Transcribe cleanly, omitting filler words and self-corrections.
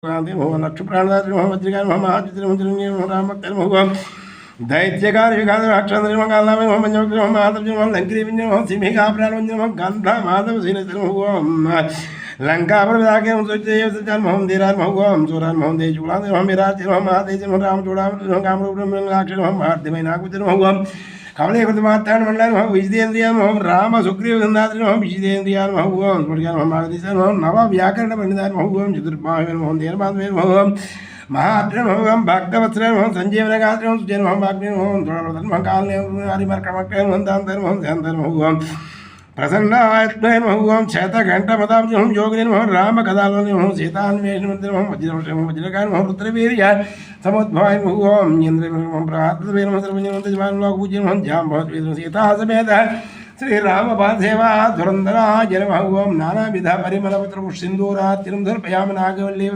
लक्ष्य प्राणदात्री वज्रिका राम दैत्यकार विघाक्षर लंकी सिंहिका प्राण गंधा माधव लंका मोहम धीरान महुम चूरान मोहम दे चूड़ा विराज महादेश राम चूड़ा काम महुम कमले मातान मंडल विजितेन्द्रिया राम सुग्रीव संदात्रि विजितेन्द्रिया नव व्याकरण पंडितान महुम चतुर्मावेन मोहम देर माधवेन महुम महात्म महुम भक्तवत्सल मोहम संजीवन गात्र सुजन मोहम भाग्य मोहम थोड़ा काल हरिमर्कमक्र दांतर मोहम ध्यान महुम प्रसन्नायत्मय महुम क्षेत्र घंटा मताब्ज हम योगिन मोहन राम कदालोनि मोहम सीतान्वेषण मंदिर मोहम वज्रवृषम वज्रकान मोहम रुद्रवीर्य समुद्भवाय महुम इंद्र मोहम प्रातवेन मंत्र जवान लोक पूज्य मोहम जाम बहुत वेद सीता समेत श्री राम पासेवा धुरंधरा जन महुम नाना विध परिमल पत्र सिंदूरा तिरुंधर पयाम नागवल्ली